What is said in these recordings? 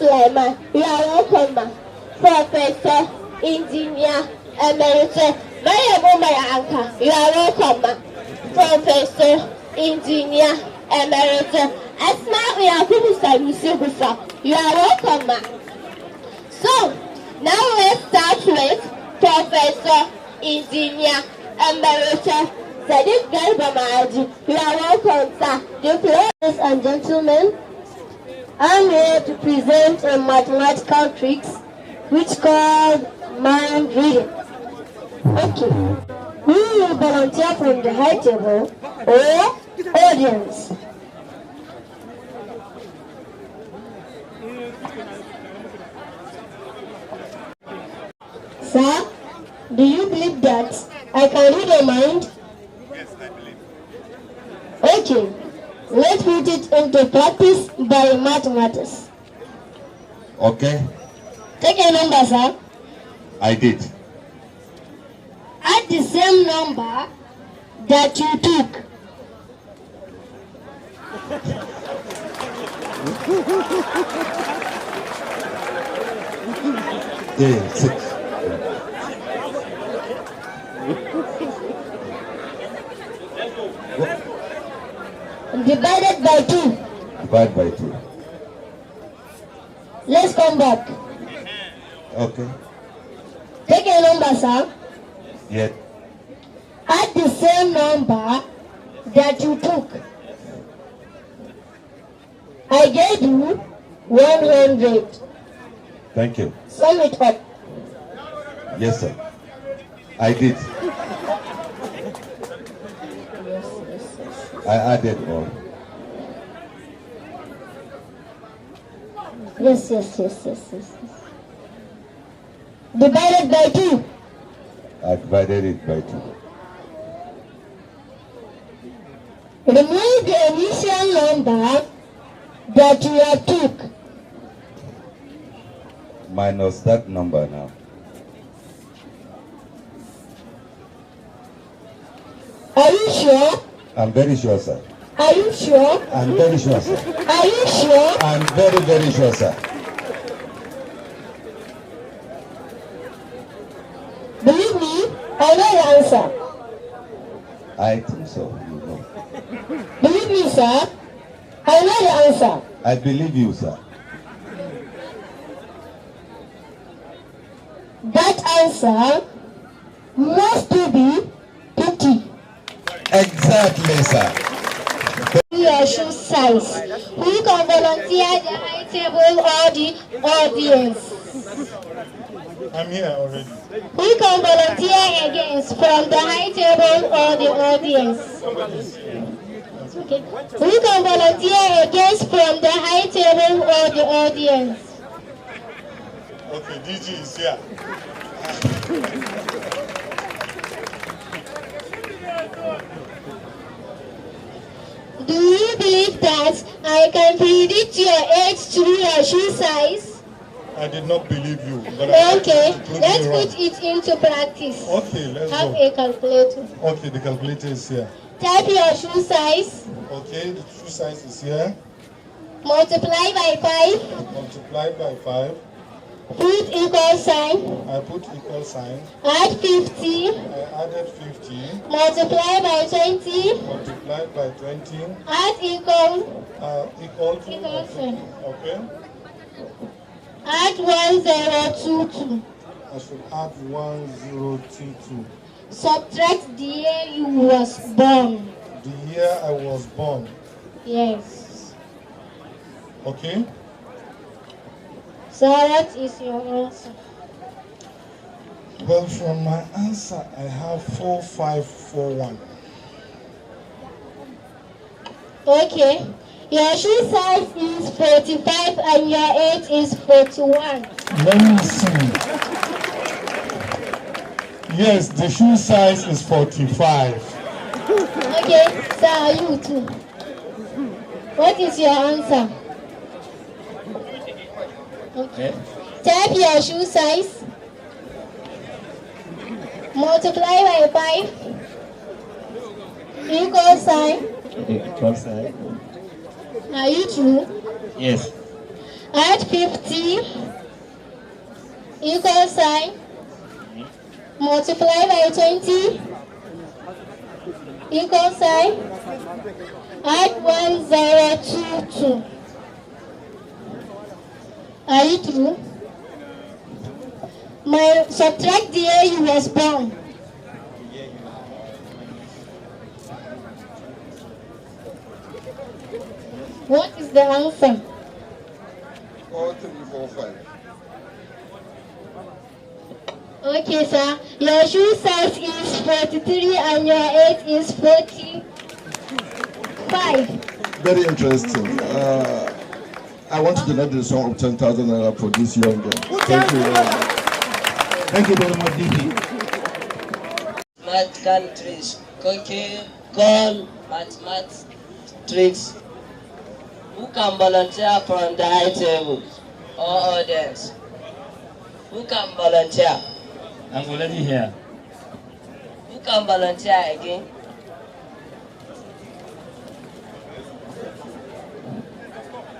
Sulaiman. You are welcome, ma. Professor, Engineer, Emeritus. Maya Anka. You are welcome, ma. Professor, Engineer, Emeritus. Asma, we are you are welcome, ma. So, now let's start with Professor, Engineer, Emeritus. Sadiq Galbamaji. You are welcome, sir. Ladies and gentlemen, I'm here to present a mathematical trick which called mind reading. Okay. Who will volunteer from the high table or audience? Sir, do you believe that I can read your mind? Yes, I believe. Okay, let's put it into practice by mathematics. Okay. Take a number, sir. I did. Add the same number that you took. Yeah, 6. Divided by 2. Divide by 2. Let's come back. Okay. Take a number, sir. Yeah. Add the same number that you took. I gave you 100. Thank you. Sum it up. Yes, sir. I did. I added all. Yes. Divided by 2. I divided it by 2. Remove the initial number that you have took. Minus that number now. Are you sure? I'm very sure, sir. Are you sure? I'm very sure, sir. Are you sure? I'm very, very sure, sir. Believe me, I know the answer. I think so. You know. Believe me, sir, I know the answer. I believe you, sir. That answer must be 50. Exactly, sir. Your shoe size. Who can volunteer the high table or the audience? I'm here already. Who can volunteer against from the high table or the audience? Okay. Who can volunteer against from the high table or the audience? Okay, DG is here. Do you believe that I can predict your age through your shoe size? I did not believe you. But Okay, let's put it into practice. Okay, let's Have go. a calculator. Okay, the calculator is here. Type your shoe size. Okay, the shoe size is here. Multiply by 5. Multiply by 5. Put equal sign. I put equal sign. Add 50. I added 50. Multiply by 20. Multiply by 20. Add equal. Equal to. Equal sign. Okay. Add 1022. I should add 1022. Subtract the year you was born. The year I was born. Yes. Okay. So what is your answer? Well, from my answer, I have 4541. Okay. Your shoe size is 45 and your age is 41. Let me see. Yes, the shoe size is 45. Okay, so you too. What is your answer? Okay. Type your shoe size. Multiply by 5. Equal sign. Equal sign. Are you true? Yes. Add 50 equal sign. Multiply by 20 equal sign. Add 1022. Are you through? Subtract the year you was born. What is the answer? 4345. Okay, sir. Your shoe size is 43 and your age is 45. Very interesting. I want you to let the song of 10,000 naira for this young girl. Thank you. Thank you very much, DP. Math countries, cooking, call, mathematics. Who can volunteer from the high table or others? Who can volunteer? I'm already here. Who can volunteer again?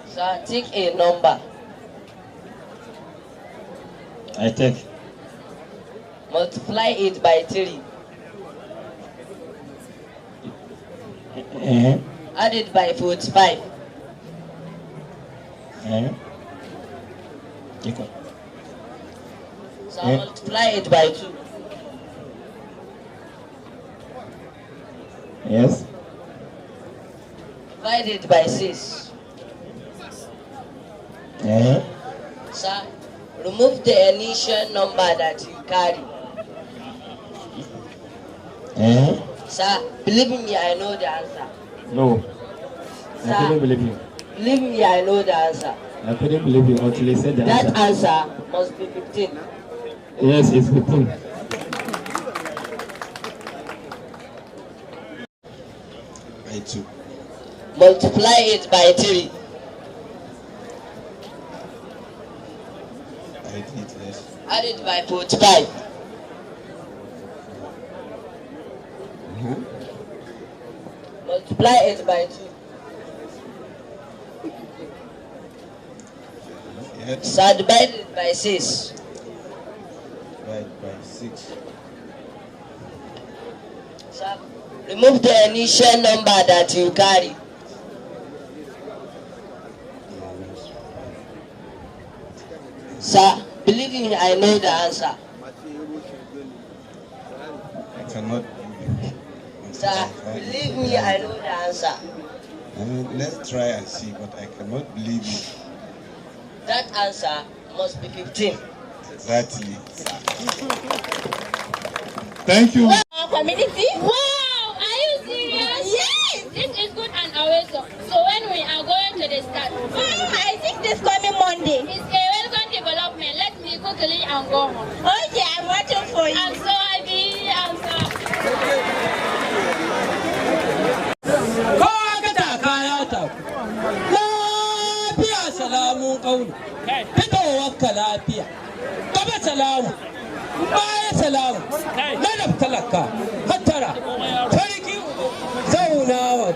So take a number. I take. Multiply it by 3. Add it by 45. Equal. So multiply it by 2. Yes. Divide it by 6. Sir, remove the initial number that you carry. Sir, believe me, I know the answer. No. Sir, I couldn't believe you. Believe me, I know the answer. I couldn't believe you until he said the That answer. answer must be 15. Yes, it's 15. I too. Multiply it by 3. I did, yes. Add it by 45. Multiply it by 2. Yes. So divide it by 6. Divide by 6. So remove the initial number that you carry. Sir, believe me, I know the answer. I cannot. Sir, believe me, I know the answer. Let's try and see, but I cannot believe it. That answer must be 15. Exactly. Thank you. Our community? Wow! Are you serious? Yes! This is good and awesome. So when we are going to the start? I think this coming Monday. It's a welcome development. Let me quickly and go home. Okay, I'm watching for you. I'm so happy. I'm so lafiya salamun kaunu fitowar lafiya gaba salamu baya salamu ladab talaka hattara sarki zaunawa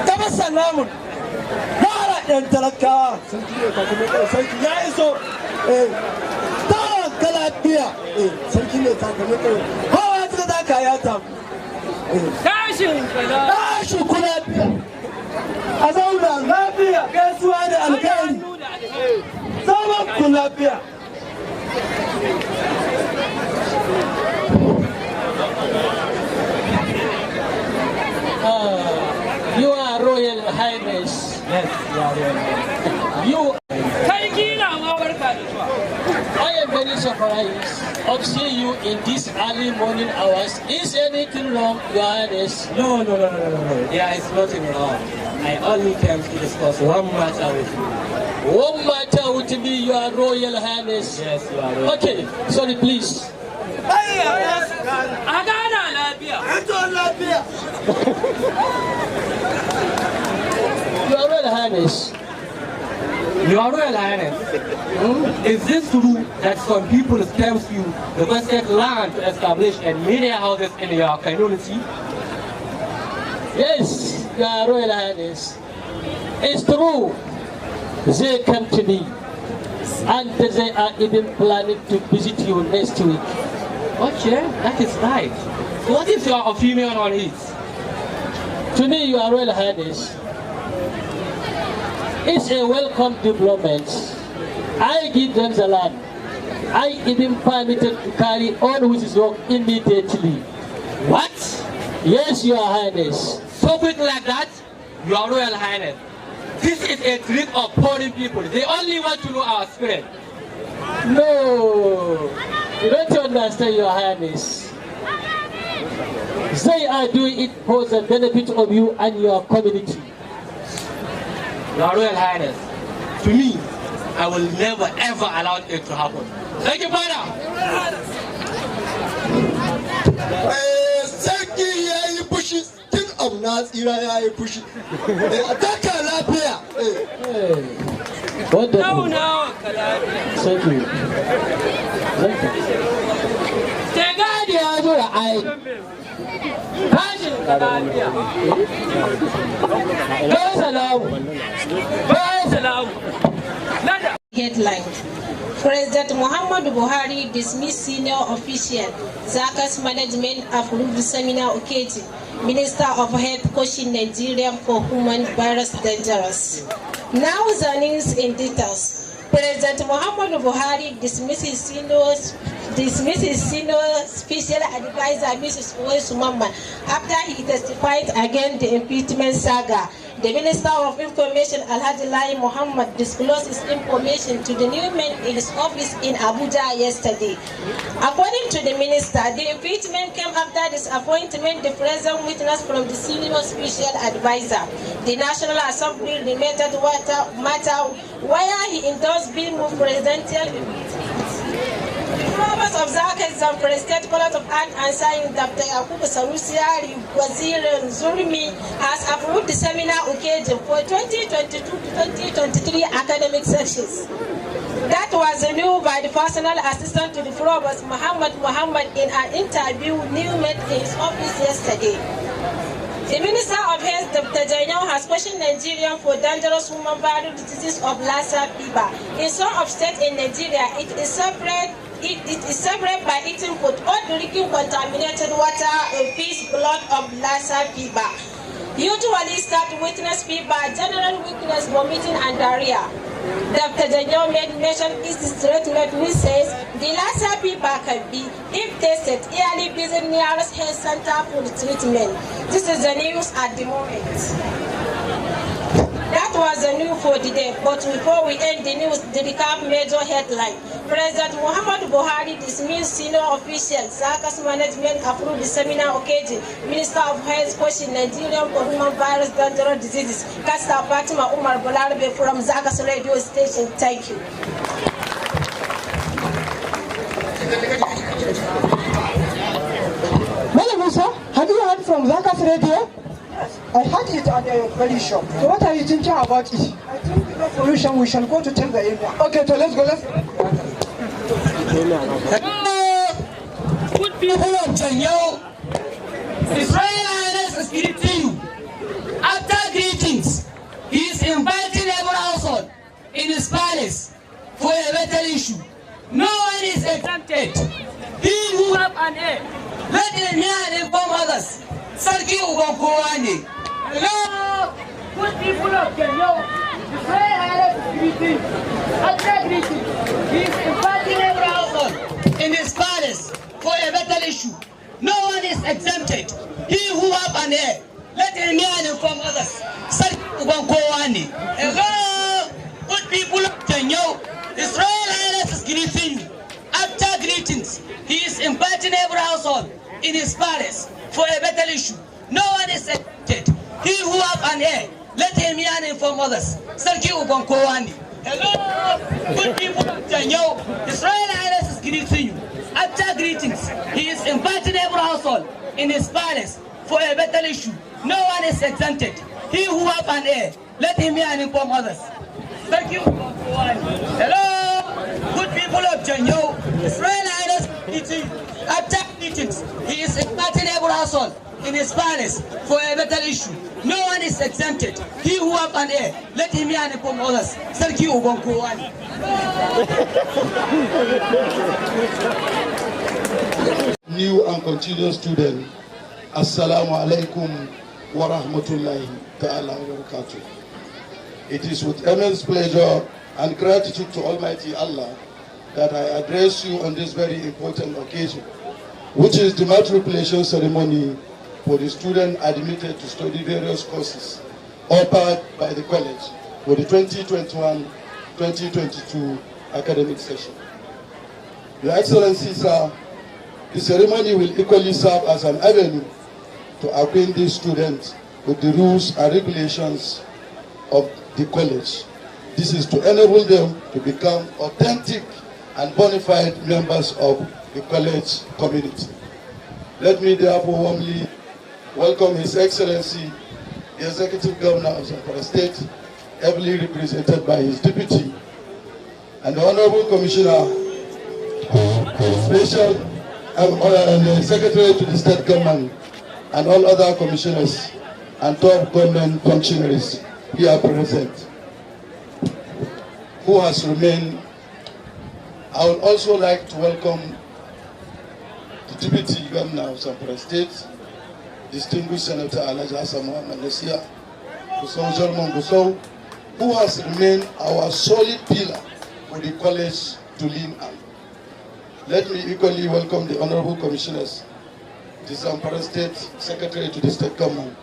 gaba salamun fara yan talakawa sarki ya iso lafiya sarki ne sakamakon hawa ta zaka ya samu tashin ku lafiya a zauna lafiya gaisuwa da alkhairi zaman ku lafiya You are Royal Highness. yes you are You. I am very surprised of seeing you in these early morning hours. Is anything wrong, Your Highness? no there is nothing wrong. I only came to discuss one matter with you. One matter with me, Your Royal Highness. Yes, you are right. Okay, sorry, please. Agana lafiya. Eto lafiya. Your Royal Highness, Your Royal Highness, is this true that some people claim you requested land to establish a media houses in your community? Yes, Your Royal Highness. It's true. They come to me and they are even planning to visit you next week. Okay, that is right. What is your opinion on it? To me, Your Royal Highness, it's a welcome development. I give them the land. I even permitted to carry on with his work immediately. What? Yes, Your Highness. So quick like that? Your Royal Highness, this is a trick of foreign people. They only want to know our spirit. No, you don't understand, Your Highness. They are doing it for the benefit of you and your community. Your Royal Highness, to me, I will never ever allow it to happen. Thank you, Father. Sarki ya yi fushi tun abu na tsira ya yi fushi. A taka lafiya. Wonderful. Thank you. Tegadi ya zo da ai. Tashin lafiya. Bayan salamu. Bayan salamu. Headline: President Muhammadu Buhari dismissed senior official. Zacas management approved seminar Oketi. Minister of Health cautioned Nigeria for human virus dangerous. Now the news in details. President Muhammadu Buhari dismisses senior special advisor Mrs. Sumama after he testified against the impeachment saga. The Minister of Information Alhaji Lai Muhammad disclosed his information to the new men in his office in Abuja yesterday. According to the minister, the impeachment came after disappointment the present witness from the senior special advisor. The National Assembly remanded matter where he endorsed bill move presidential impeachment. Members of Zacas Zamfara State College of Art and Science, Dr. Yakubu Sanusiari Wazir Zurmi has approved the seminar occasion for 2022-2023 academic sessions. That was reviewed by the personal assistant to the Provost Muhammad in an interview new made in his office yesterday. The Minister of Health, Dr. Janyo, has questioned Nigeria for dangerous human-viral diseases of Lassa fever. In some of states in Nigeria, it is separate by eating food or drinking contaminated water or fish blood of Lassa fever. Usually start witness fever, general weakness, vomiting, and diarrhea. Dr. Janyo made mention his statement which says the Lassa fever can be, if tested, yearly visit nearest health center for the treatment. This is the news at the moment. That was the news for the day, but before we end the news, the recap major headline. President Muhammadu Buhari dismissed senior officials. Zacas management approved the seminar occasion. Minister of Health questioned Nigeria for human virus dangerous diseases. Kasta Fatima Umar Bolarbe from Zacas radio station. Thank you. Madam Musa, have you heard from Zacas radio? I heard it and I am very shocked. So what are you thinking about it? I think the solution we shall go to tell the area. Okay, so let's go. Hello, good people of Janyo. His Royal Highness is greeting you. After greetings, he is inviting every household in his palace for a better issue. No one is exempted. He who have an heir, let him hear and inform others. Sarki Uban kowa ne. Hello, good people of Janyo. His Royal Highness is greeting you. After greetings, he is inviting every household in his palace for a better issue. No one is exempted. He who have an heir, let him hear and inform others. Sarki Uban kowa ne. Hello, good people of Janyo. His Royal Highness is greeting you. After greetings, he is inviting every household in his palace for a better issue. No one is exempted. He who have an heir, let him hear and inform others. Sarki Uban kowa ne. Hello, good people of Janyo. His Royal Highness is greeting you. After greetings, he is inviting every household in his palace for a better issue. No one is exempted. He who have an heir, let him hear and inform others. Thank you. Hello, good people of Janyo. Israel Highness meeting, after meetings, he is inviting every household in his palace for a better issue. No one is exempted. He who have an ear, let him hear and inform others. Sarki Ubonko one. New and continuous student, Assalamu alaikum wa rahmatullahi ta'ala wa barakatuh. It is with immense pleasure and gratitude to Almighty Allah that I address you on this very important occasion, which is the matriculation ceremony for the student admitted to study various courses offered by the college for the 2021-2022 academic session. Your Excellency, sir, the ceremony will equally serve as an avenue to acquaint these students with the rules and regulations of the college. This is to enable them to become authentic and bona fide members of the college community. Let me therefore warmly welcome His Excellency, the Executive Governor of Zamfara State, heavily represented by his deputy, and the Honorable Commissioner, Special and Secretary to the State Government, and all other commissioners and top government functionaries here present, who has remained. I would also like to welcome the Deputy Governor of Zamfara State, distinguished Senator Alhaji Hassan Muhammad Nasia Gusau Zalman Gusau, who has remained our solid pillar for the college to lean on. Let me equally welcome the Honorable Commissioners, the Zamfara State Secretary to the State Government,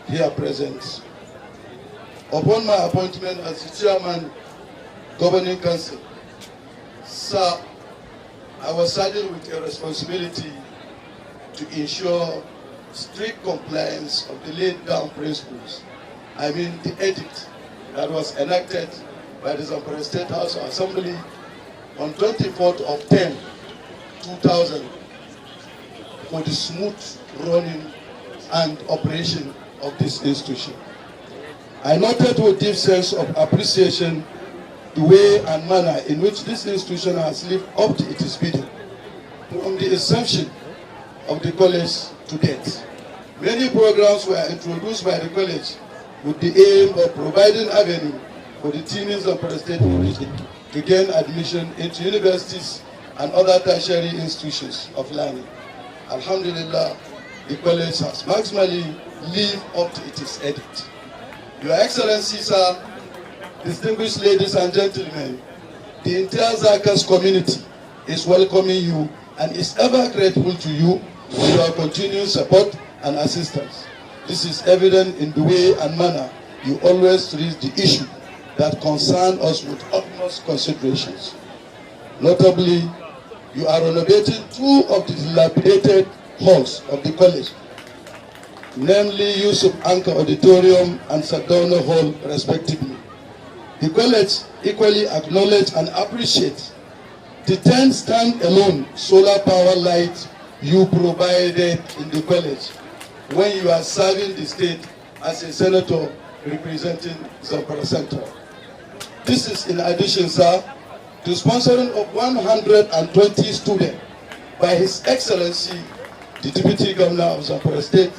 here present. Upon my appointment as the Chairman, Governing Council, sir, I was saddled with a responsibility to ensure strict compliance of the laid down principles. I mean the edict that was enacted by the Zamfara State House of Assembly on 24th of 10, 2000 for the smooth running and operation of this institution. I noted with deep sense of appreciation the way and manner in which this institution has lived up to its bidding from the inception of the college to date. Many programs were introduced by the college with the aim of providing avenue for the teens of the state to gain admission into universities and other tertiary institutions of learning. Alhamdulillah, the college has maximally lived up to its edict. Your Excellency, sir, distinguished ladies and gentlemen, the entire Zacas community is welcoming you and is ever grateful to you for your continued support and assistance. This is evident in the way and manner you always raise the issue that concern us with utmost considerations. Notably, you are renovating two of the dilapidated halls of the college, namely Yusuf Anka Auditorium and Sardauna Hall, respectively. The college equally acknowledge and appreciate the 10 stand-alone solar power lights you provided in the college when you are serving the state as a senator representing Zamfara Central. This is in addition, sir, to sponsoring of 120 students by His Excellency, the Deputy Governor of Zamfara State,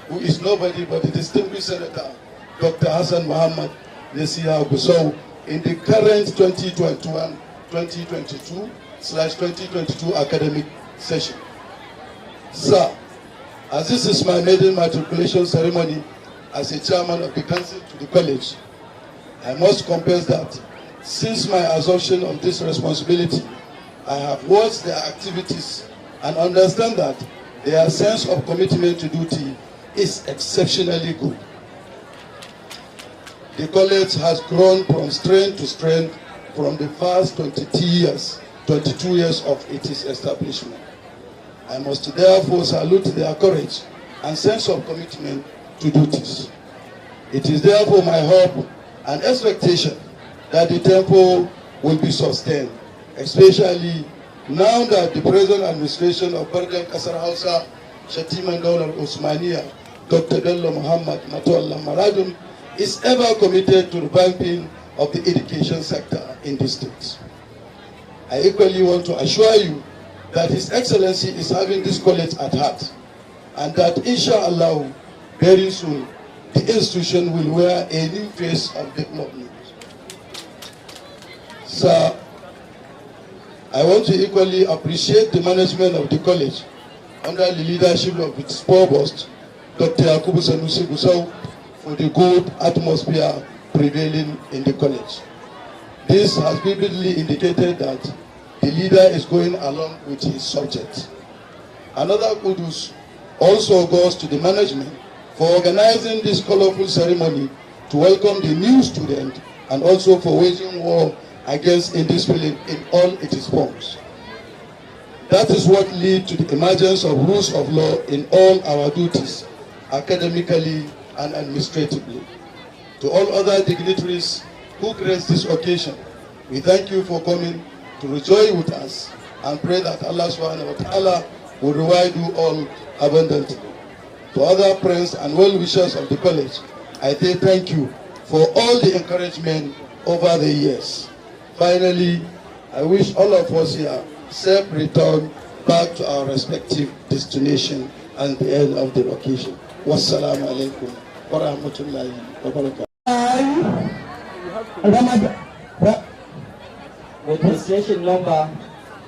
who is nobody but the distinguished Senator, Dr. Hassan Muhammad Nasia Gusau, in the current 2021-2022/2022 academic session. Sir, as this is my maiden matriculation ceremony as a chairman of the council to the college, I must confess that since my assumption of this responsibility, I have watched their activities and understand that their sense of commitment to duty is exceptionally good. The college has grown from strength to strength from the first 22 years of its establishment. I must therefore salute their courage and sense of commitment to duties. It is therefore my hope and expectation that the tempo will be sustained, especially now that the present administration of Bardan Kasar Hausa, Shatiman Daular Osmania, Dr. Bello Muhammad Matawallah Maradun, is ever committed to revamping of the education sector in this state. I equally want to assure you that His Excellency is having this college at heart, and that inshallah, very soon, the institution will wear a new face of development. Sir, I want to equally appreciate the management of the college under the leadership of its provost, Dr. Yakubu Sanusi Gusau, for the good atmosphere prevailing in the college. This has vividly indicated that the leader is going along with his subject. Another kudos also goes to the management for organizing this colorful ceremony to welcome the new student, and also for waging war against indiscipline in all its forms. That is what leads to the emergence of rules of law in all our duties, academically and administratively. To all other dignitaries who graced this occasion, we thank you for coming to rejoice with us, and pray that Allah subhanahu wa ta'ala will reward you all abundantly. To other friends and well-wishers of the college, I say thank you for all the encouragement over the years. Finally, I wish all of us here safe return back to our respective destination at the end of the occasion. Wassalamu alaikum wa rahmatullahi wa barakatuh. Registration number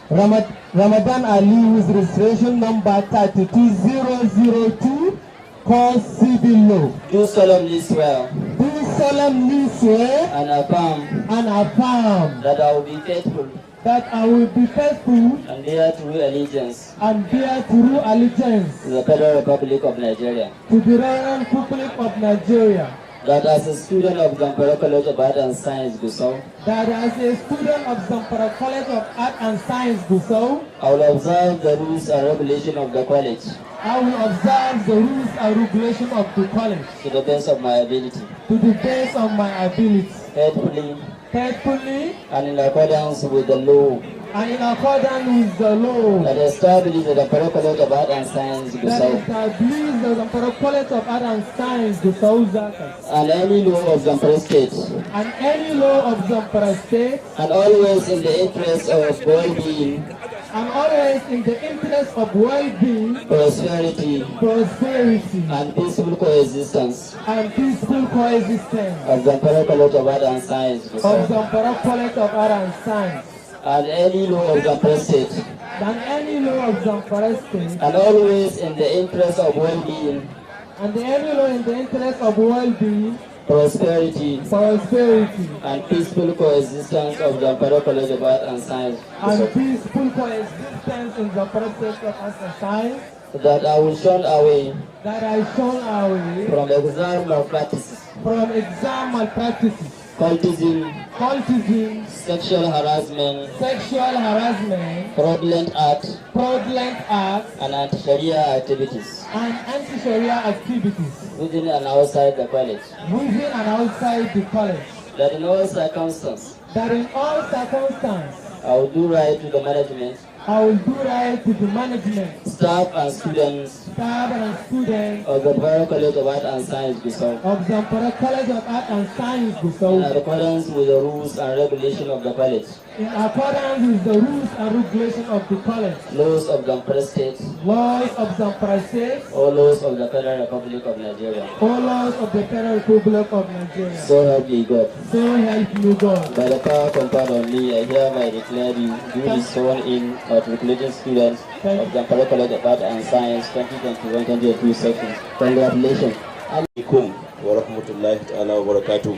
Ramadan Ali, with registration number 32002, called civil law. do solemnly swear Do solemnly swear and affirm and affirm that I will be faithful that I will be faithful and bear true allegiance and bear true allegiance to the Federal Republic of Nigeria, to the Royal Republic of Nigeria, that as a student of Zamfara College of Art and Science, Gusau, that as a student of Zamfara College of Art and Science, Gusau, I will observe the rules and regulations of the college I will observe the rules and regulations of the college to the best of my ability, to the best of my ability, faithfully and in accordance with the law in accordance with the law that establishes the Zamfara College of Art and Science, that Gusau, establishes the Zamfara College of Art and Science, Gusau, Zacas, and any law of Zamfara State, and any law of Zamfara State, and always in the interest of well-being, and always in the interest of well-being, prosperity, and peaceful coexistence and peaceful coexistence of Zamfara College of Art and Science, of Gusau, Zamfara College of Art and Science, and any law of Zamfara State, than any law of Zamfara State, and always in the interest of well-being, and any law in the interest of well-being, prosperity, and peaceful coexistence of Zamfara College of Art and Science, peaceful coexistence in Zamfara State of Art and Science, that I will shun away that I shun away from exam malpractices, cultism, sexual harassment, fraudulent acts, and anti-Sharia activities and anti-Sharia activities within and outside the college. within and outside the college. That in all circumstances, That in all circumstances, I will do right to the management, I will do right to the management, staff and students of the Zamfara College of Art and Science, Gusau, of Zamfara College of Art and Science, Gusau, in accordance with the rules and regulations of the college, in accordance with the rules and regulations of the college, laws of Zamfara State, laws of Zamfara State, or laws of the Federal Republic of Nigeria. or laws of the Federal Republic of Nigeria. So help me God. So help me God. By the power conferred on me, I hereby declare you duly sworn in matriculating students of Zamfara College of Art and Science 2021-2022 section. Congratulations. Alaikum wa rahmatullahi ta'ala wa barakatuh.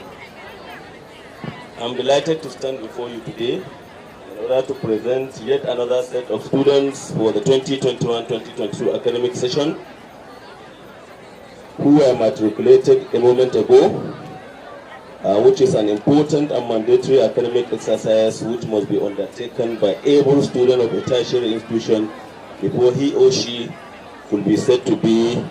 I'm delighted to stand before you today in order to present yet another set of students for the 2021-2022 academic session who were matriculated a moment ago, which is an important and mandatory academic exercise which must be undertaken by every student of a tertiary institution before he or she could be said to be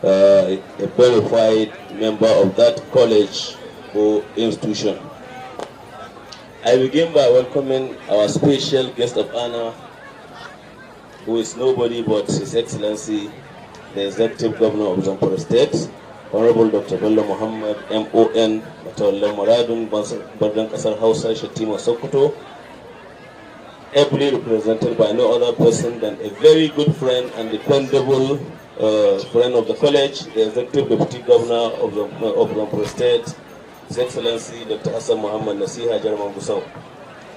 a verified member of that college or institution. I begin by welcoming our special guest of honor, who is nobody but His Excellency, the Executive Governor of Zamfara State, Honorable Dr. Bello Muhammad, MON, Matawallan Muradun, Bardan Kasar Hausa, Shatima Sokoto, ably represented by no other person than a very good friend and dependable friend of the college, the Executive Deputy Governor of Zamfara State, His Excellency Dr. Hassan Muhammad Nasiha Jarman Gusau.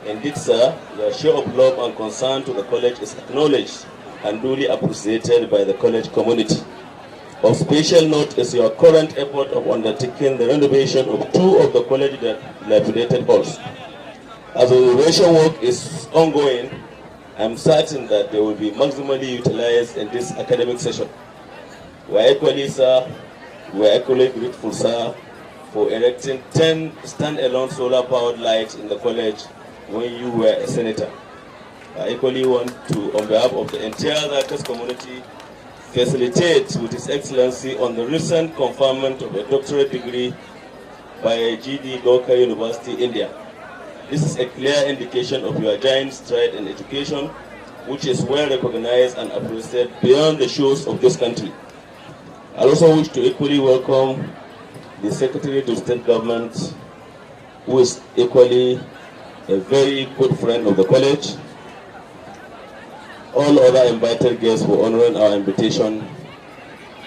Indeed, sir, your show of love and concern to the college is acknowledged and duly appreciated by the college community. Of special note is your current effort of undertaking the renovation of two of the college dilapidated halls. As the renovation work is ongoing, I am certain that they will be maximally utilized in this academic session. We are equally, sir, we are equally grateful, sir, for erecting 10 stand-alone solar-powered lights in the college when you were a senator. I equally want to, on behalf of the entire Zacas community, facilitate with His Excellency on the recent conferment of a doctorate degree by GD Gorka University, India. This is a clear indication of your giant stride in education, which is well recognized and appreciated beyond the shores of this country. I also wish to equally welcome the Secretary to State Government, who is equally a very good friend of the college, all other invited guests for honoring our invitation,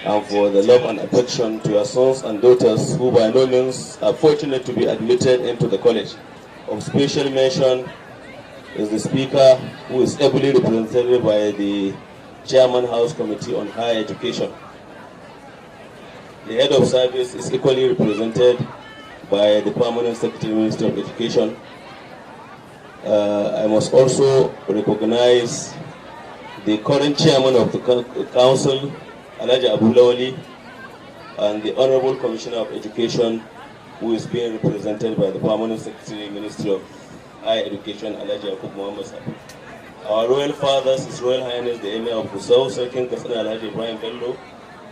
and for the love and affection to your sons and daughters who by no means are fortunate to be admitted into the college. Of special mention is the speaker, who is ably represented by the Chairman House Committee on Higher Education. The head of service is equally represented by the Permanent Secretary Minister of Education. I must also recognize the current chairman of the council, Alhaji Abu Lawali, and the Honorable Commissioner of Education, who is being represented by the Permanent Secretary Ministry of Higher Education, Alhaji Yakub Muhammad Sabi. Our royal fathers, His Royal Highness the Emir of Gusau, Sultan Kasana Alhaji Ibrahim Bello,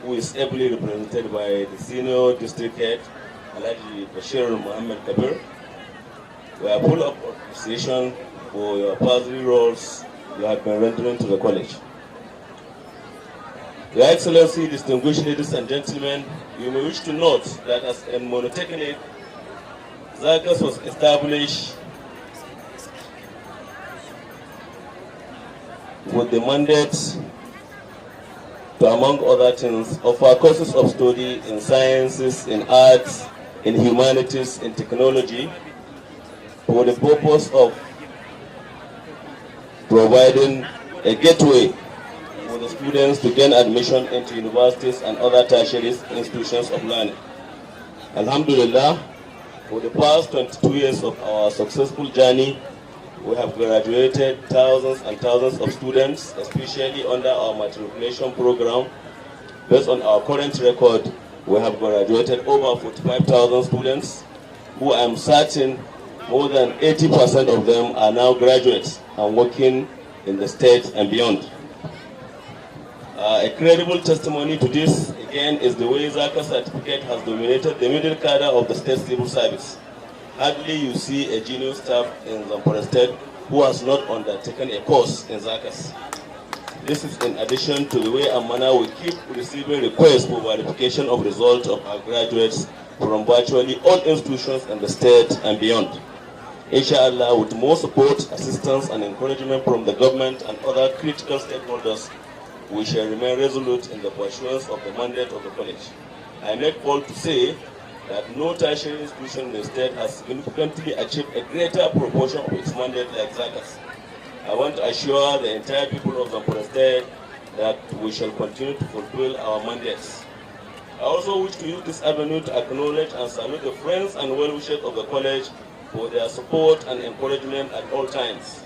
who is ably represented by the Senior District Head, Alhaji Bashir Muhammad Kabir. We are full of appreciation for your positive roles you have been rendering to the college. Your Excellency, distinguished ladies and gentlemen, you may wish to note that as a monotechnic, Zacas was established with the mandate to, among other things, offer courses of study in sciences, in arts, in humanities, in technology, for the purpose of providing a gateway for the students to gain admission into universities and other tertiary institutions of learning. Alhamdulillah, for the past 22 years of our successful journey, we have graduated thousands and thousands of students, especially under our matriculation program. Based on our current record, we have graduated over 45,000 students, who I am certain more than 80% of them are now graduates and working in the state and beyond. A credible testimony to this, again, is the way Zacas certificate has dominated the middle cadre of the state civil service. Hardly you see a junior staff in Zamfara State who has not undertaken a course in Zacas. This is in addition to the way and manner we keep receiving requests for verification of results of our graduates from virtually all institutions in the state and beyond. Inshallah, with more support, assistance and encouragement from the government and other critical stakeholders, we shall remain resolute in the pursuance of the mandate of the college. I make bold to say that no tertiary institution in the state has significantly achieved a greater proportion of its mandate like Zacas. I want to assure the entire people of Zamfara State that we shall continue to fulfill our mandates. I also wish to use this avenue to acknowledge and salute the friends and well-wishers of the college for their support and encouragement at all times.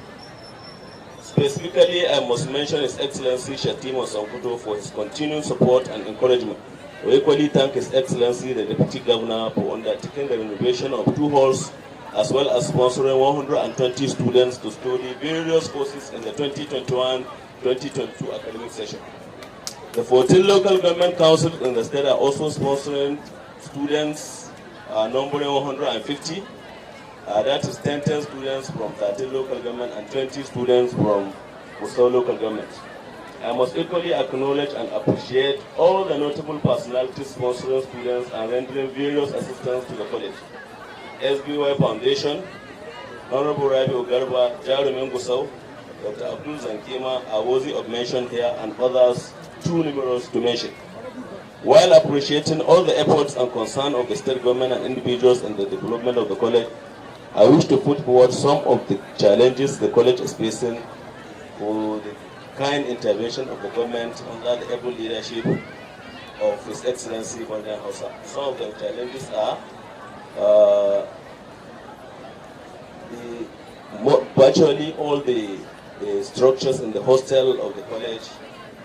Specifically, I must mention His Excellency Shatima Sankuto for his continued support and encouragement. We equally thank His Excellency the Deputy Governor for undertaking the renovation of 2 halls, as well as sponsoring 120 students to study various courses in the 2021-2022 academic session. The 14 local government councils in the state are also sponsoring students numbering 150. That is 10 students from 13 local government and 20 students from Gusau local government. I must equally acknowledge and appreciate all the notable personalities sponsoring students and rendering various assistance to the college. SBY Foundation, Honorable Rabi Ogarba, Jarumin Gusau, Dr. Abdul Zankima are worthy of mention here, and others too numerous to mention. While appreciating all the efforts and concern of the state government and individuals in the development of the college, I wish to put forward some of the challenges the college is facing for the kind intervention of the government under the able leadership of His Excellency Bardan Hausa. Some of the challenges are virtually all the structures in the hostel of the college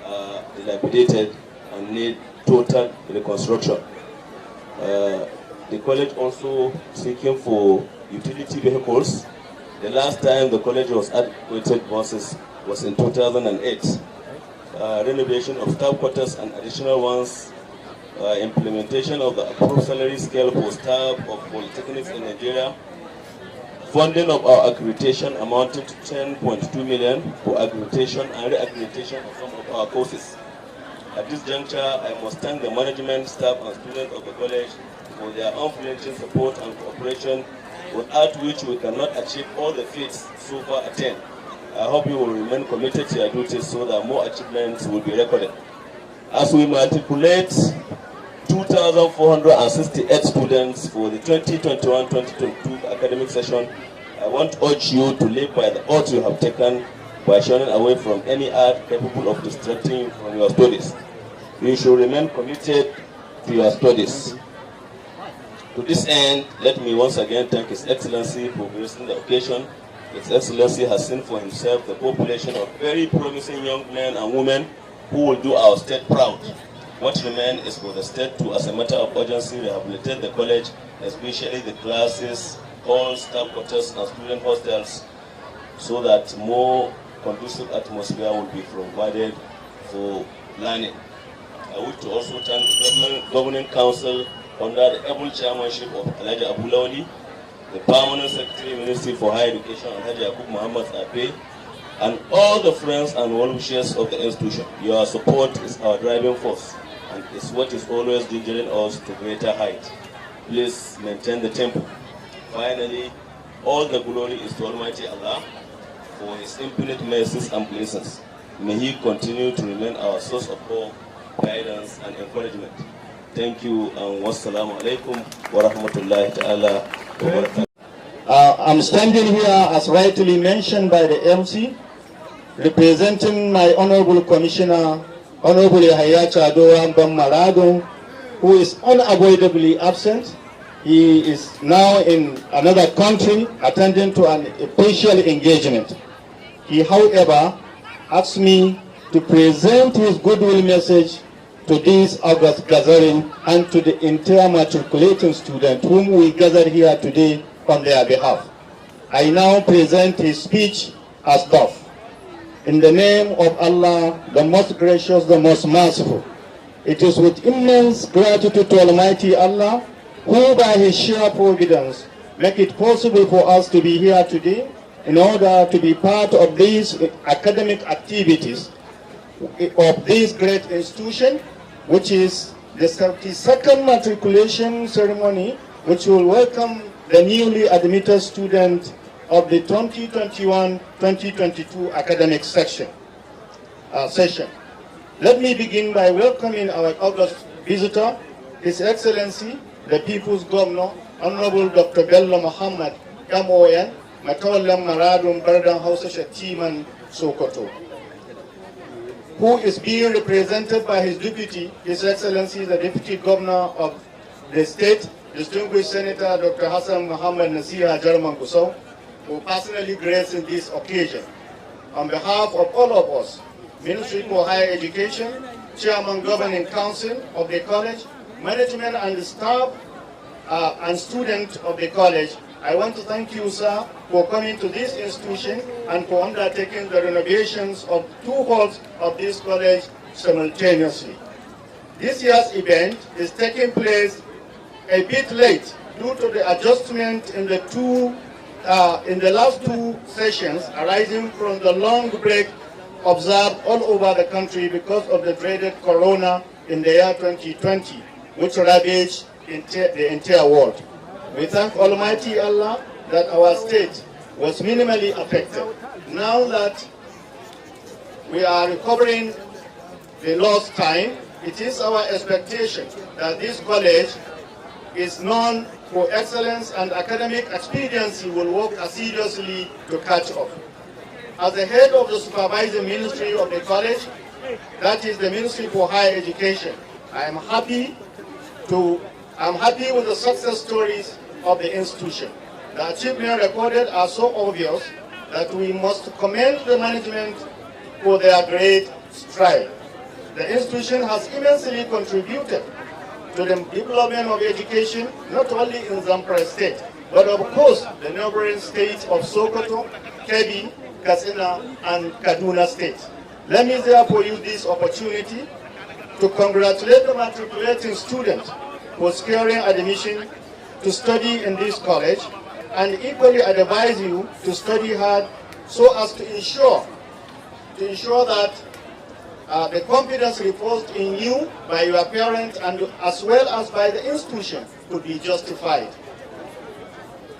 are dilapidated and need total reconstruction. The college also seeking for utility vehicles. The last time the college was adequated buses was in 2008. Renovation of staff quarters and additional ones. Implementation of the approved salary scale for staff of polytechnics in Nigeria. Funding of our accreditation amounted to 10.2 million for accreditation and re-accreditation of some of our courses. At this juncture, I must thank the management, staff, and students of the college for their unflinching support and cooperation, without which we cannot achieve all the feats so far attained. I hope you will remain committed to your duties so that more achievements will be recorded. As we matriculate 2,468 students for the 2021-2022 academic session, I want to urge you to live by the oath you have taken by shunning away from any art capable of distracting you from your studies. You should remain committed to your studies. To this end, let me once again thank His Excellency for gracing the occasion. His Excellency has seen for himself the population of very promising young men and women who will do our state proud. What remains is for the state to, as a matter of urgency, rehabilitate the college, especially the classes, halls, staff quarters, and student hostels, so that more conducive atmosphere will be provided for learning. I wish to also thank the Governing Council under the able chairmanship of Alhaji Abu Lawli, the Permanent Secretary Ministry for Higher Education, Alhaji Yakub Muhammad Abe, and all the friends and well-wishers of the institution. Your support is our driving force, and is what is always gingering us to greater heights. Please maintain the tempo. Finally, all the glory is to Almighty Allah for His infinite mercies and blessings. May He continue to remain our source of hope, guidance, and encouragement. Thank you, and wassalamu alaikum wa rahmatullahi ta'ala wa barakatuh. I'm standing here, as rightly mentioned by the MC, representing my Honorable Commissioner, Honorable Yahya Chado Maradon, who is unavoidably absent. He is now in another country attending to an official engagement. He, however, asked me to present his goodwill message to this August gathering and to the entire matriculating students whom we gathered here today on their behalf. I now present his speech as doth. In the name of Allah, the most gracious, the most merciful, it is with immense gratitude to Almighty Allah, who by His sheer providence make it possible for us to be here today in order to be part of these academic activities of this great institution, which is the 32nd matriculation ceremony, which will welcome the newly admitted student of the 2021-2022 academic session. Let me begin by welcoming our August visitor, His Excellency, the People's Governor, Honorable Dr. Bello Muhammad MON, Matawallam Maradum Bardan Hausa Shatiman Sokoto, who is being represented by his deputy, His Excellency, the Deputy Governor of the state, distinguished Senator Dr. Hassan Muhammad Nasiha Jarman Gusau, who personally graced this occasion. On behalf of all of us, Ministry for Higher Education, Chairman Governing Council of the college, management and the staff and students of the college, I want to thank you, sir, for coming to this institution and for undertaking the renovations of 2 halls of this college simultaneously. This year's event is taking place a bit late due to the adjustment in the last 2 sessions arising from the long break observed all over the country because of the dreaded corona in the year 2020, which ravaged the entire world. We thank Almighty Allah that our state was minimally affected. Now that we are recovering the lost time, it is our expectation that this college is known for excellence and academic expediency will work assiduously to catch up. As the head of the supervising ministry of the college, that is the Ministry for Higher Education, I am happy with the success stories of the institution. The achievements recorded are so obvious that we must commend the management for their great stride. The institution has immensely contributed to the development of education, not only in Zamfara State, but of course the neighboring states of Sokoto, Kebbi, Katsina, and Kaduna State. Let me therefore use this opportunity to congratulate the matriculating students for securing admission to study in this college, and equally advise you to study hard so as to ensure that the confidence reposed in you by your parents and as well as by the institution could be justified.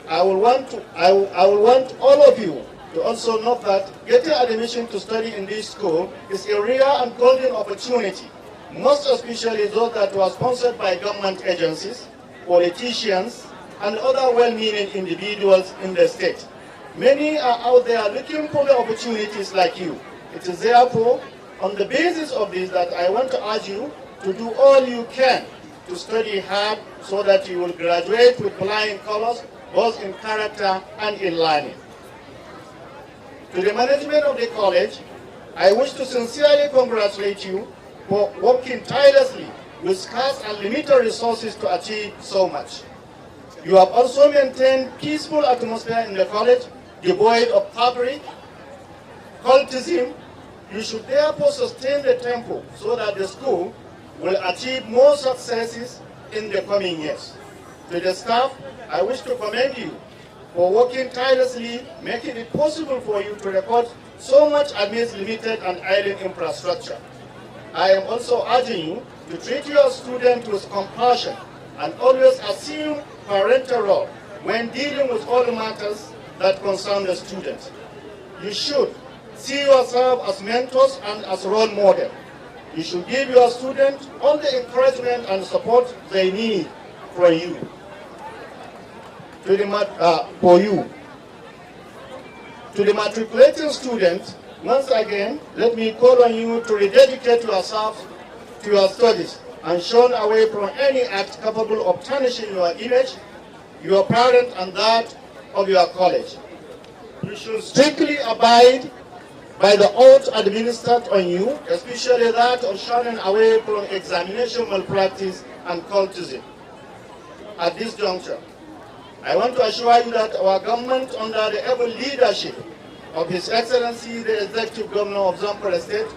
I will want all of you to also note that getting admission to study in this school is a rare and golden opportunity, most especially those that were sponsored by government agencies, politicians, and other well-meaning individuals in the state. Many are out there looking for the opportunities like you. It is therefore on the basis of this that I want to urge you to do all you can to study hard so that you will graduate with flying colors, both in character and in learning. To the management of the college, I wish to sincerely congratulate you for working tirelessly with scarce and limited resources to achieve so much. You have also maintained peaceful atmosphere in the college, devoid of fabric, cultism. You should therefore sustain the tempo so that the school will achieve more successes in the coming years. To the staff, I wish to commend you for working tirelessly, making it possible for you to record so much amidst limited and ailing infrastructure. I am also urging you to treat your students with compassion and always assume parental role when dealing with all matters that concern the student. You should see yourself as mentors and as role model. You should give your students all the encouragement and support they need from you. To the matriculating students, once again, let me call on you to rededicate yourselves to your studies and shun away from any act capable of tarnishing your image, your parent, and that of your college. You should strictly abide by the oath administered on you, especially that of shunning away from examination malpractice and cultism. At this juncture, I want to assure you that our government, under the able leadership of His Excellency, the Executive Governor of Zamfara State,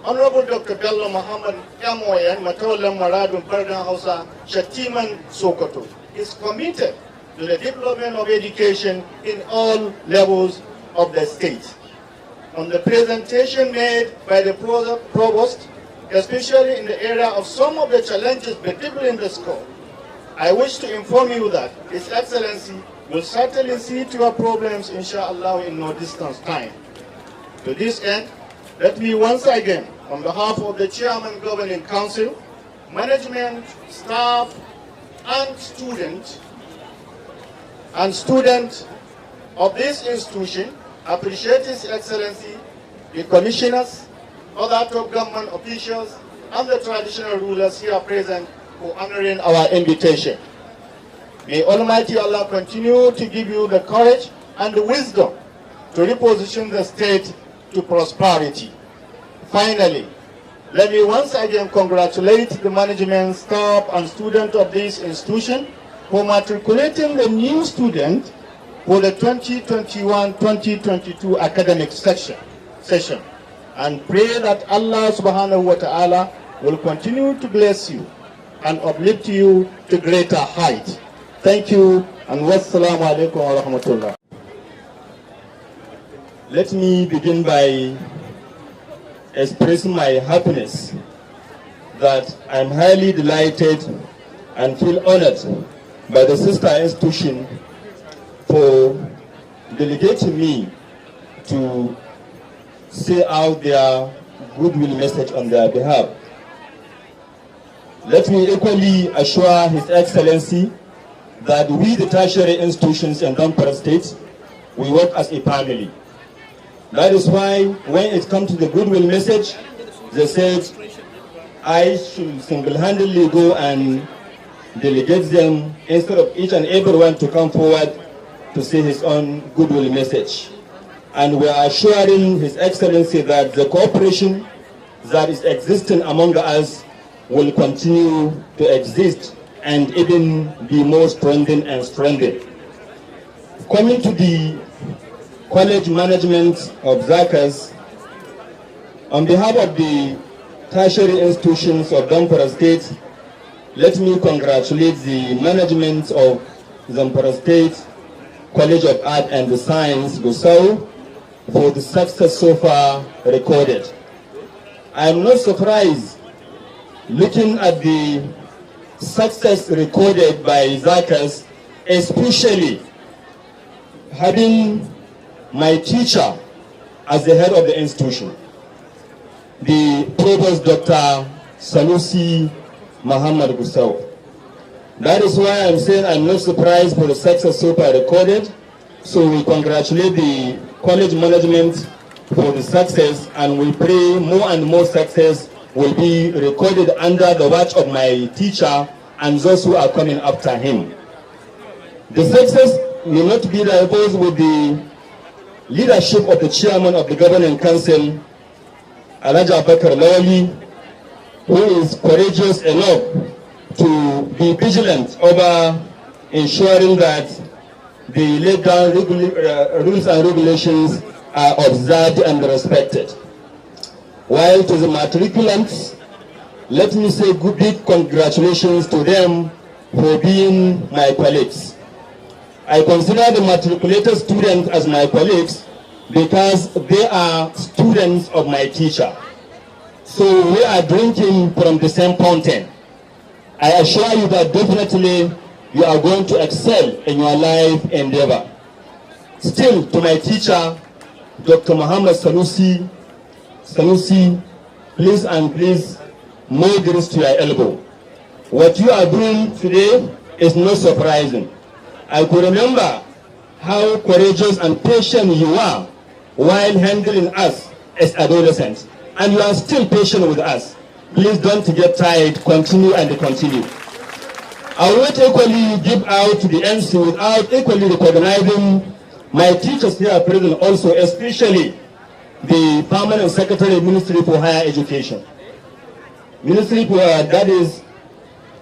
Honorable Dr. Bello Muhammad Yamoyan Matolam Maradun Pardan Hausa Shatiman Sokoto, is committed to the development of education in all levels of the state. On the presentation made by the Provost, especially in the area of some of the challenges bedeviling the school, I wish to inform you that His Excellency will certainly see to your problems, inshallah, in no distant time. To this end, let me once again, on behalf of the Chairman Governing Council, management, staff, and students of this institution, appreciate His Excellency, the commissioners, other top government officials, and the traditional rulers here present for honoring our invitation. May Almighty Allah continue to give you the courage and the wisdom to reposition the state to prosperity. Finally, let me once again congratulate the management, staff, and students of this institution for matriculating the new student for the 2021-2022 academic session, and pray that Allah subhanahu wa ta'ala will continue to bless you and uplift you to greater height. Thank you, and wassalamu alaikum wa rahmatullah. Let me begin by express my happiness that I'm highly delighted and feel honored by the sister institution for delegating me to say out their goodwill message on their behalf. Let me equally assure His Excellency that we, the tertiary institutions in Zamfara State, we work as a family. That is why when it comes to the goodwill message, they said I should single-handedly go and delegate them instead of each and everyone to come forward to say his own goodwill message. And we are assuring His Excellency that the cooperation that is existing among us will continue to exist and even be more strengthened and strengthened. Coming to the college management of Zacas, on behalf of the tertiary institutions of Zamfara State, let me congratulate the management of Zamfara State College of Art and Science, Gusau, for the success so far recorded. I am not surprised looking at the success recorded by Zacas, especially having my teacher as the head of the institution, the Provost Dr. Sanusi Muhammad Gusau. That is why I'm saying I'm not surprised for the success so far recorded. So we congratulate the college management for the success, and we pray more and more success will be recorded under the watch of my teacher and those who are coming after him. The success may not be opposed with the leadership of the chairman of the governing council, Alhaji Abakar Lawali, who is courageous enough to be vigilant over ensuring that the laid down rules and regulations are observed and respected. While to the matriculants, let me say big congratulations to them for being my colleagues. I consider the matriculated students as my colleagues because they are students of my teacher. So we are drinking from the same fountain. I assure you that definitely you are going to excel in your life endeavor. Still, to my teacher, Dr. Muhammad Sanusi, please and please, more grace to your elbow. What you are doing today is not surprising. I could remember how courageous and patient you are while handling us as adolescents. And you are still patient with us. Please don't get tired, continue and continue. I will not equally give out to the MC without equally recognizing my teachers here present also, especially the Permanent Secretary, Ministry for Higher Education. Ministry for, that is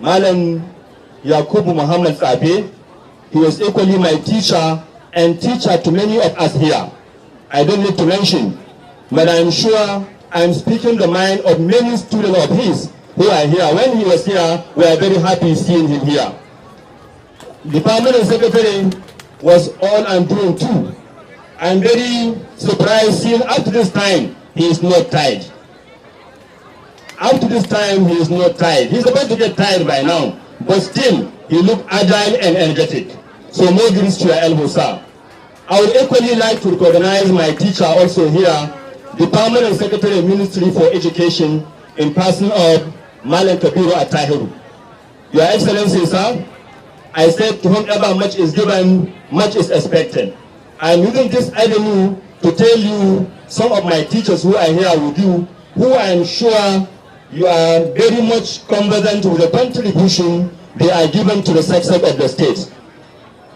Malam Yakubu Muhammad Sabe. He was equally my teacher and teacher to many of us here. I don't need to mention, but I'm sure I'm speaking the mind of many students of his who are here. When he was here, we are very happy seeing him here. The Permanent Secretary was all I'm doing too. I'm very surprised seeing up to this time, he is not tired. Up to this time, he is not tired. He's about to get tired by now, but still, he looks agile and energetic. So more grace to your elbow, sir. I would equally like to recognize my teacher also here, the Permanent Secretary of Ministry for Education, in person of Malam Kabiru Atahiru. Your Excellency, sir, I said to whomever much is given, much is expected. I'm using this avenue to tell you some of my teachers who are here with you, who I am sure you are very much conversant with the contribution they are given to the success of the state.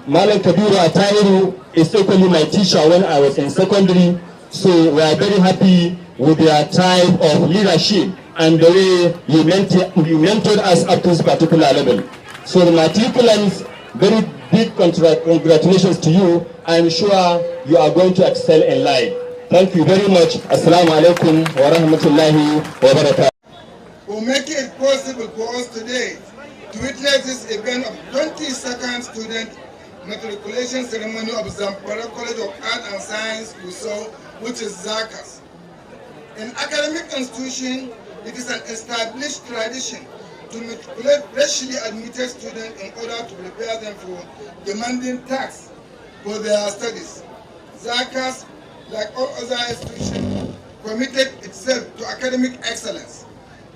Malam Kabiru Atahiru is equally my teacher when I was in secondary, so we are very happy with their type of leadership and the way you mentored us up to this particular level. So the matriculants, very big congratulations to you. I'm sure you are going to excel in life. Thank you very much. Assalamu alaikum wa rahmatullahi wa barakatuh. For making it possible for us today to witness this event of 22nd student matriculation ceremony of Zamfara College of Art and Science, Gusau, which is Zacas. In academic institutions, it is an established tradition to matriculate freshly admitted students in order to prepare them for demanding tasks for their studies. Zacas, like all other institutions, committed itself to academic excellence.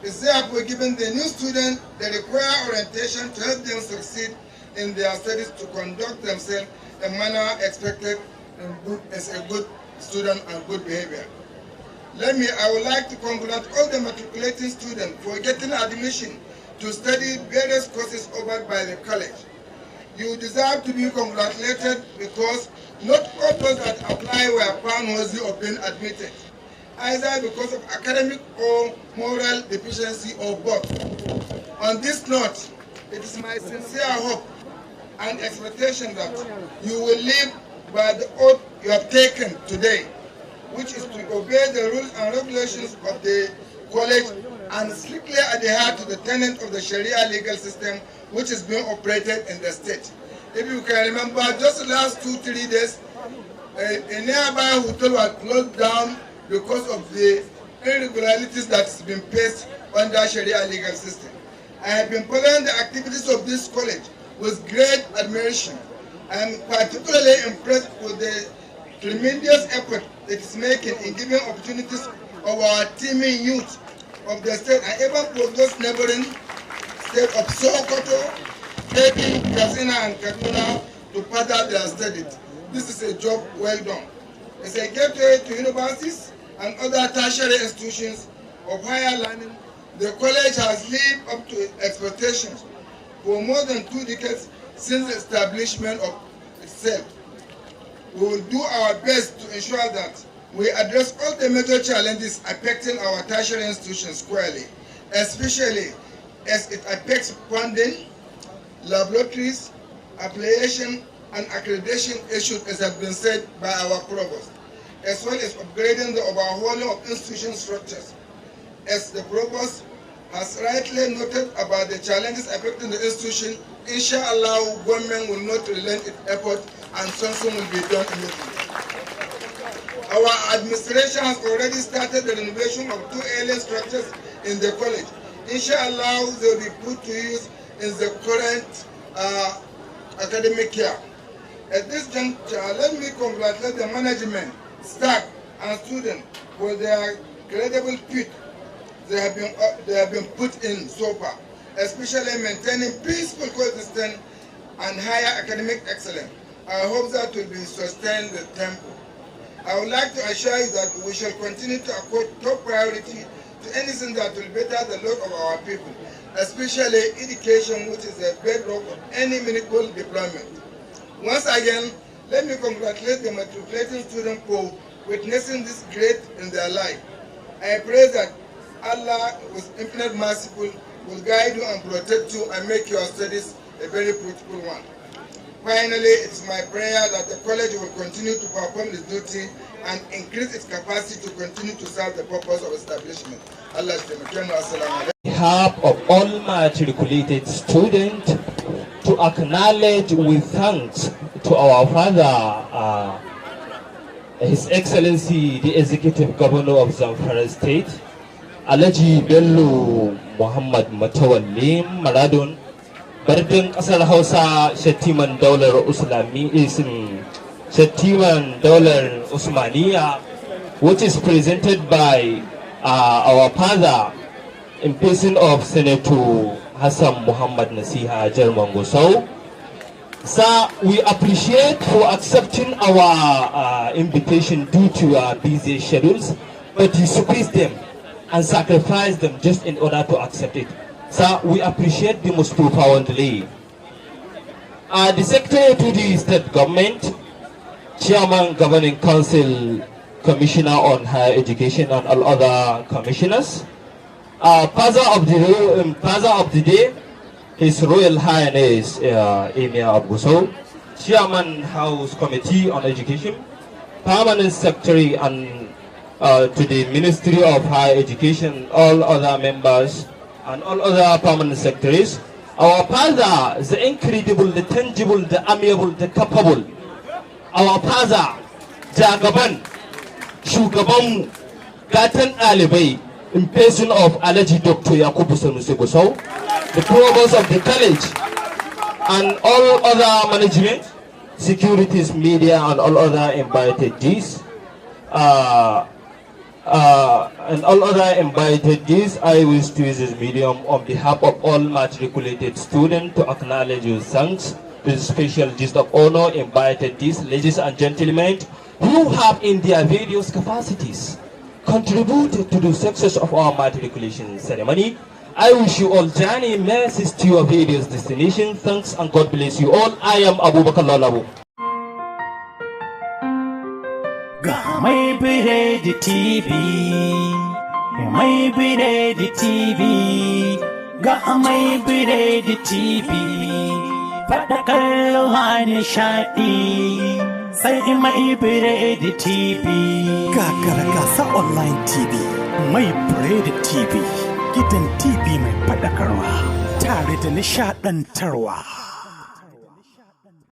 Is therefore giving the new students the required orientation to help them succeed in their studies to conduct themselves in a manner expected and as a good student and good behavior. I would like to congratulate all the matriculating students for getting admission to study various courses offered by the college. You deserve to be congratulated because not all those that apply were found worthy of being admitted, either because of academic or moral deficiency or both. On this note, it is my sincere hope and expectation that you will live by the oath you have taken today, which is to obey the rules and regulations of the college and strictly adhere to the tenets of the Sharia legal system which is being operated in the state. If you can remember, just the last 2-3 days, a nearby hotel was closed down because of the irregularities that has been faced under Sharia legal system. I have been following the activities of this college with great admiration. I am particularly impressed with the tremendous effort it is making in giving opportunities of our teeming youth of the state and even for those neighboring states of Sokoto, Kebbi, Katsina, and Kaduna to further their studies. This is a job well done. It's a gateway to universities and other tertiary institutions of higher learning. The college has lived up to expectations for more than 2 decades since the establishment of itself. We will do our best to ensure that we address all the major challenges affecting our tertiary institutions squarely, especially as it affects funding, laboratories, affiliation, and accreditation issues, as has been said by our provost, as well as upgrading the overhauling of institution structures. As the provost has rightly noted about the challenges affecting the institution, inshallah, government will not relent its effort and something will be done immediately. Our administration has already started the renovation of 2 alien structures in the college. Inshallah, they will be put to use in the current academic year. At this juncture, let me congratulate the management, staff, and students for their credible feat they have been put in so far, especially maintaining peaceful coexistence and higher academic excellence. I hope that will be sustained the tempo. I would like to assure you that we shall continue to accord top priority to anything that will better the lot of our people, especially education, which is the bedrock of any meaningful deployment. Once again, let me congratulate the matriculating students for witnessing this great in their life. I pray that Allah, with infinite merciful, will guide you and protect you and make your studies a very fruitful one. Finally, it's my prayer that the college will continue to perform its duty and increase its capacity to continue to serve the purpose of establishment. Allah on behalf of all matriculated students, to acknowledge with thanks to our father, His Excellency the Executive Governor of Zamfara State, Alhaji Bello Muhammad Matawalli Maradon, Bardin Kasar Hausa Shettiman Daular Shettiman Daular Usmaniya, which is presented by our father in person of Senator Hassan Muhammad Nasiha Jerman Gusau. Sir, we appreciate for accepting our invitation due to your busy schedules, but you squeeze them and sacrifice them just in order to accept it. Sir, we appreciate the most profoundly. The Secretary to the State Government, Chairman Governing Council, Commissioner on Higher Education and all other commissioners, Father of the Day, His Royal Highness Emir of Gusau, Chairman House Committee on Education, Permanent Secretary and to the Ministry of Higher Education, all other members and all other permanent secretaries, our father, the incredible, the tangible, the amiable, the capable, our father, Jagaban, Shugaban, gatan ɗalibai in person of Alaji Dr. Yakubu Sanusi Gusau, the provost of the college, and all other management, securities, media, and all other invited guests. I wish to use this medium on behalf of all matriculated students to acknowledge your thanks to the special guest of honor invited these ladies and gentlemen who have in their various capacities contributed to the success of our matriculation ceremony. I wish you all journey mercies to your various destinations. Thanks and God bless you all. I am Abubakar Lalabu. Ga mai biredi TV, mai biredi TV, ga mai biredi TV, faɗa kallo nishaɗi, sai mai biredi TV. Gagara gasa online TV, mai biredi TV, gidan TV mai faɗakarwa, tare da nishaɗantarwa.